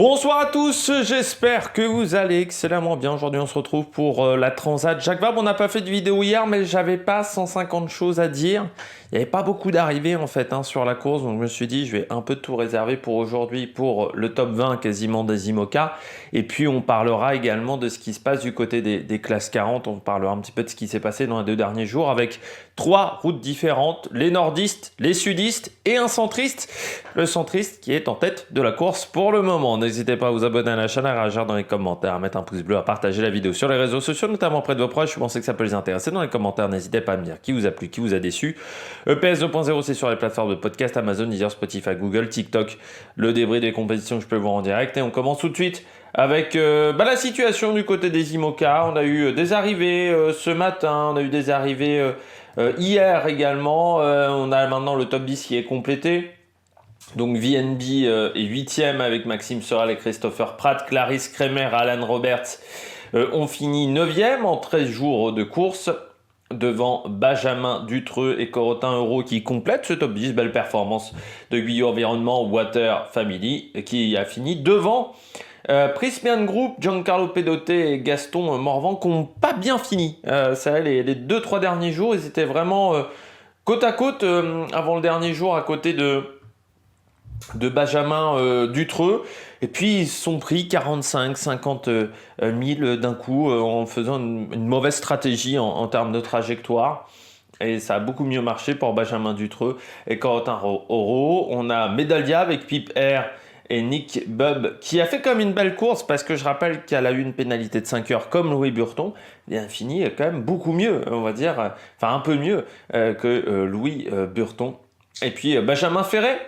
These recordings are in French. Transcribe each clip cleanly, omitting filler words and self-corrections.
Bonsoir à tous, j'espère que vous allez excellemment bien. Aujourd'hui on se retrouve pour la Transat Jacques Vabre. On n'a pas fait de vidéo hier mais j'avais pas 150 choses à dire. Il n'y avait pas beaucoup d'arrivées en fait sur la course, donc je me suis dit je vais un peu tout réserver pour aujourd'hui pour le top 20 quasiment des IMOCA. Et puis on parlera également de ce qui se passe du côté des classes 40. On parlera un petit peu de ce qui s'est passé dans les 2 derniers jours avec 3 routes différentes, les nordistes, les sudistes et un centriste. Le centriste qui est en tête de la course pour le moment. N'hésitez pas à vous abonner à la chaîne, à réagir dans les commentaires, à mettre un pouce bleu, à partager la vidéo sur les réseaux sociaux, notamment auprès de vos proches. Je pensais que ça peut les intéresser. Dans les commentaires, n'hésitez pas à me dire qui vous a plu, qui vous a déçu. EPS 2.0, c'est sur les plateformes de podcast, Amazon, Deezer, Spotify, Google, TikTok. Le débrief des compétitions que je peux voir en direct. Et on commence tout de suite avec la situation du côté des IMOCA. On a eu des arrivées ce matin, on a eu des arrivées hier également. On a maintenant le top 10 qui est complété. Donc VNB est 8e avec Maxime Sorel et Christopher Pratt. Clarisse Kremer, Alan Roberts ont fini 9e en 13 jours de course. Devant Benjamin Dutreux et Corotin Euro qui complètent ce top 10. Belle performance de Guyot Environnement Water Family qui a fini devant Prismian Group, Giancarlo Pedotte et Gaston Morvan qui n'ont pas bien fini. C'est vrai, les 2-3 derniers jours, ils étaient vraiment côte à côte avant le dernier jour à côté de Benjamin Dutreux. Et puis ils se sont pris 45-50 000 d'un coup en faisant une mauvaise stratégie en termes de trajectoire. Et ça a beaucoup mieux marché pour Benjamin Dutreux et Corotin Oro. On a Medalia avec Pip Air et Nick Bubb qui a fait comme une belle course parce que je rappelle qu'elle a eu une pénalité de 5 heures comme Louis Burton. Bien fini quand même beaucoup mieux, on va dire, enfin un peu mieux que Louis Burton. Et puis Benjamin Ferret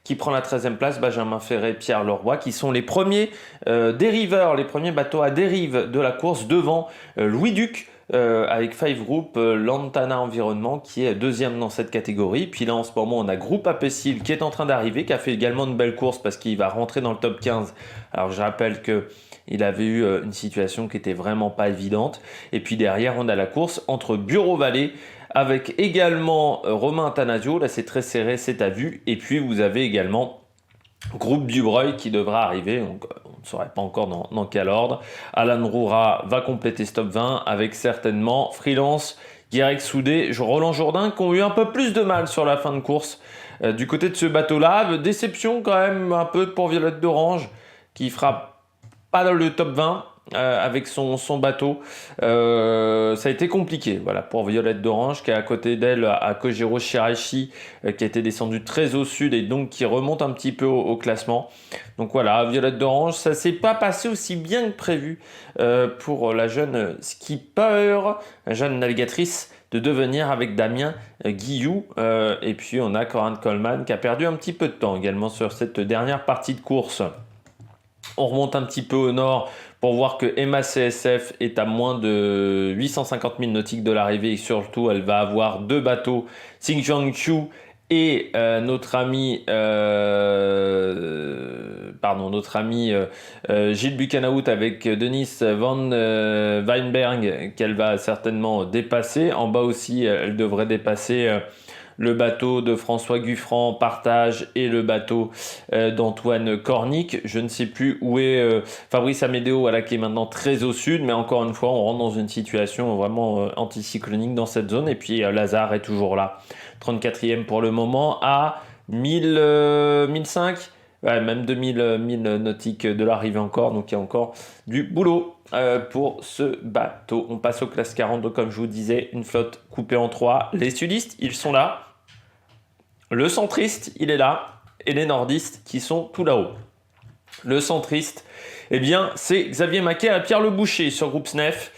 qui prend la 13e place, Benjamin Ferret, Pierre Leroy, qui sont les premiers dériveurs, les premiers bateaux à dérive de la course devant Louis Duc, avec Five Group, Lantana Environnement, qui est 2e dans cette catégorie. Puis là, en ce moment, on a Groupe Apécile qui est en train d'arriver, qui a fait également une belle course parce qu'il va rentrer dans le top 15. Alors, je rappelle qu'il avait eu une situation qui était vraiment pas évidente. Et puis derrière, on a la course entre Bureau Vallée, avec également Romain Athanasio, là c'est très serré, c'est à vue. Et puis vous avez également Groupe Dubreuil qui devra arriver, donc on ne saurait pas encore dans quel ordre. Alan Roura va compléter ce top 20 avec certainement Freelance, Guirec Soudé, Roland Jourdain qui ont eu un peu plus de mal sur la fin de course. Du côté de ce bateau-là, déception quand même un peu pour Violette d'Orange qui fera pas dans le top 20. Avec son bateau, ça a été compliqué pour Violette d'Orange qui est à côté d'elle à Kojiro Shirashi qui a été descendu très au sud et donc qui remonte un petit peu au classement. Donc voilà, Violette d'Orange, ça s'est pas passé aussi bien que prévu pour la jeune skipper, la jeune navigatrice de devenir avec Damien Guillou. Et puis on a Corinne Coleman qui a perdu un petit peu de temps également sur cette dernière partie de course. On remonte un petit peu au nord pour voir que Emma CSF est à moins de 850 000 nautiques de l'arrivée et surtout elle va avoir 2 bateaux, Xinjiang Chu et notre ami Gilles Bucanaout avec Denis Van Weinberg qu'elle va certainement dépasser. En bas aussi, elle devrait dépasser le bateau de François Guffran Partage et le bateau d'Antoine Cornic. Je ne sais plus où est Fabrice Amédéo, qui est maintenant très au sud, mais encore une fois, on rentre dans une situation vraiment anticyclonique dans cette zone. Et puis Lazare est toujours là, 34e pour le moment, à 1005, même 2000 nautiques de l'arrivée encore, donc il y a encore du boulot pour ce bateau. On passe aux classes 40, donc comme je vous disais, une flotte coupée en 3. Les sudistes, ils sont là. Le centriste, il est là. Et les nordistes qui sont tout là-haut. Le centriste, eh bien, c'est Xavier Maquet et Pierre Le Boucher sur Groupe SNEF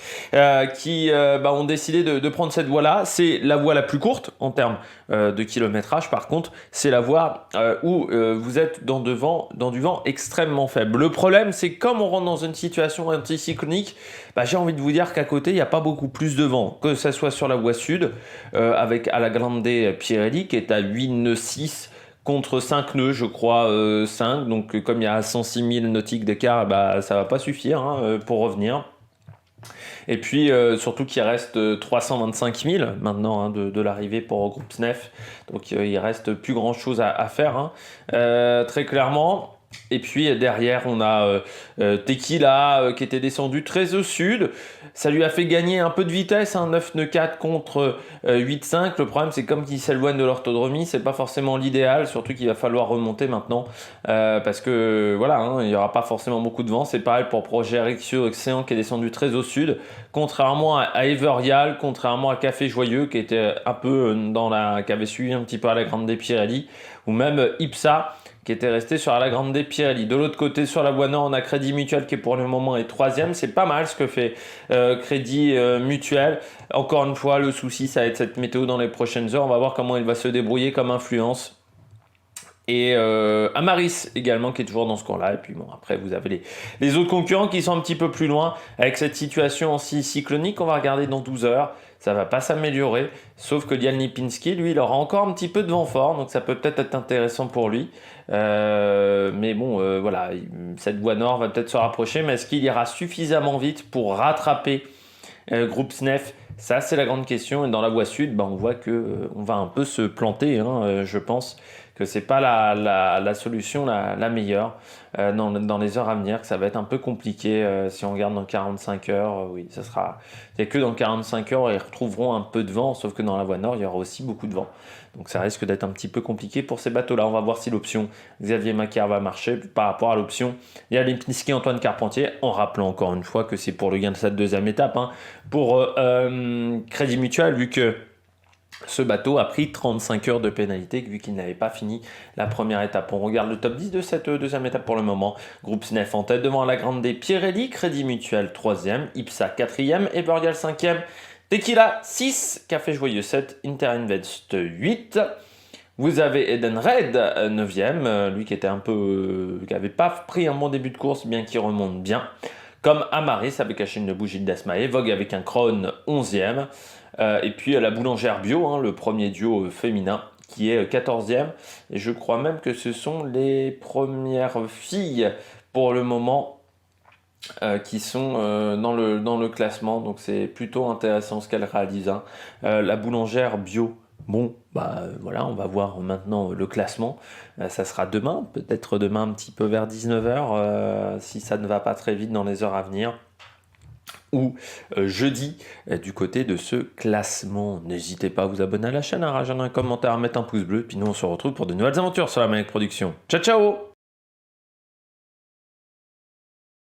qui ont décidé de prendre cette voie-là. C'est la voie la plus courte en termes de kilométrage. Par contre, c'est la voie où vous êtes dans du vent extrêmement faible. Le problème, c'est que comme on rentre dans une situation anticyclonique, j'ai envie de vous dire qu'à côté, il n'y a pas beaucoup plus de vent. Que ça soit sur la voie sud, avec Alagrande Pirelli qui est à 8 nœuds 6 contre 5 nœuds, je crois, 5. Donc, comme il y a 106 000 nautiques d'écart, ça ne va pas suffire pour revenir. Et puis, surtout qu'il reste 325 000 maintenant de l'arrivée pour le groupe SNEF. Donc, il reste plus grand-chose à faire. Très clairement, Et puis derrière, on a Tequila qui était descendu très au sud. Ça lui a fait gagner un peu de vitesse, hein, 9 nœuds 4 contre 8,5. Le problème, c'est comme qu'il s'éloigne de l'orthodromie, c'est pas forcément l'idéal, surtout qu'il va falloir remonter maintenant parce que voilà, hein, il n'y aura pas forcément beaucoup de vent. C'est pareil pour Projet Rexio Océan qui est descendu très au sud, contrairement à Everial, contrairement à Café Joyeux qui était un peu qui avait suivi un petit peu à la Grande des Pirelli, ou même Ipsa qui était resté sur la Grande des Pirelli. De l'autre côté, sur la Voie Nord, on a Crédit Mutuel qui pour le moment est troisième. C'est pas mal ce que fait Crédit Mutuel. Encore une fois, le souci, ça va être cette météo dans les prochaines heures. On va voir comment il va se débrouiller comme influence. Et Amaris également qui est toujours dans ce coin-là. Et puis bon, après vous avez les autres concurrents qui sont un petit peu plus loin. Avec cette situation cyclonique, on va regarder dans 12 heures. Ça va pas s'améliorer. Sauf que Lial Lipinski, lui, il aura encore un petit peu de vent fort. Donc ça peut peut-être être intéressant pour lui. Mais bon, voilà, cette voie nord va peut-être se rapprocher. Mais est-ce qu'il ira suffisamment vite pour rattraper Groupe SNEF? Ça, c'est la grande question. Et dans la voie sud, on voit que on va un peu se planter, hein, je pense que c'est pas la solution la meilleure dans les heures à venir, que ça va être un peu compliqué si on regarde dans 45 heures. Oui, ça sera. Il n'y a que dans 45 heures, ils retrouveront un peu de vent, sauf que dans la voie nord, il y aura aussi beaucoup de vent. Donc ça risque d'être un petit peu compliqué pour ces bateaux-là. On va voir si l'option Xavier Macaire va marcher par rapport à l'option Lipinski Antoine Carpentier, en rappelant encore une fois que c'est pour le gain de cette deuxième étape. Hein, pour Crédit Mutuel, vu que ce bateau a pris 35 heures de pénalité vu qu'il n'avait pas fini la première étape. On regarde le top 10 de cette deuxième étape pour le moment. Groupe SNEF en tête devant la Grande des Pirelli, Crédit Mutuel 3e, Ipsa 4e, Everial 5e, Tequila 6, Café Joyeux 7, Interinvest 8. Vous avez Eden Red 9e, lui qui était qui n'avait pas pris un bon début de course bien qu'il remonte bien. Comme Amaris avec la chaîne de bougie d'Asmae, Vogue avec un Krone 11e. Et puis la boulangère bio, hein, le premier duo féminin qui est 14e. Et je crois même que ce sont les premières filles pour le moment qui sont dans le classement. Donc c'est plutôt intéressant ce qu'elle réalise. Hein. La boulangère bio. Bon, voilà, on va voir maintenant le classement. Ça sera demain, peut-être demain un petit peu vers 19h, si ça ne va pas très vite dans les heures à venir. Ou jeudi du côté de ce classement. N'hésitez pas à vous abonner à la chaîne, à rajouter un commentaire, à mettre un pouce bleu. Puis nous, on se retrouve pour de nouvelles aventures sur la Maniac Production. Ciao, ciao!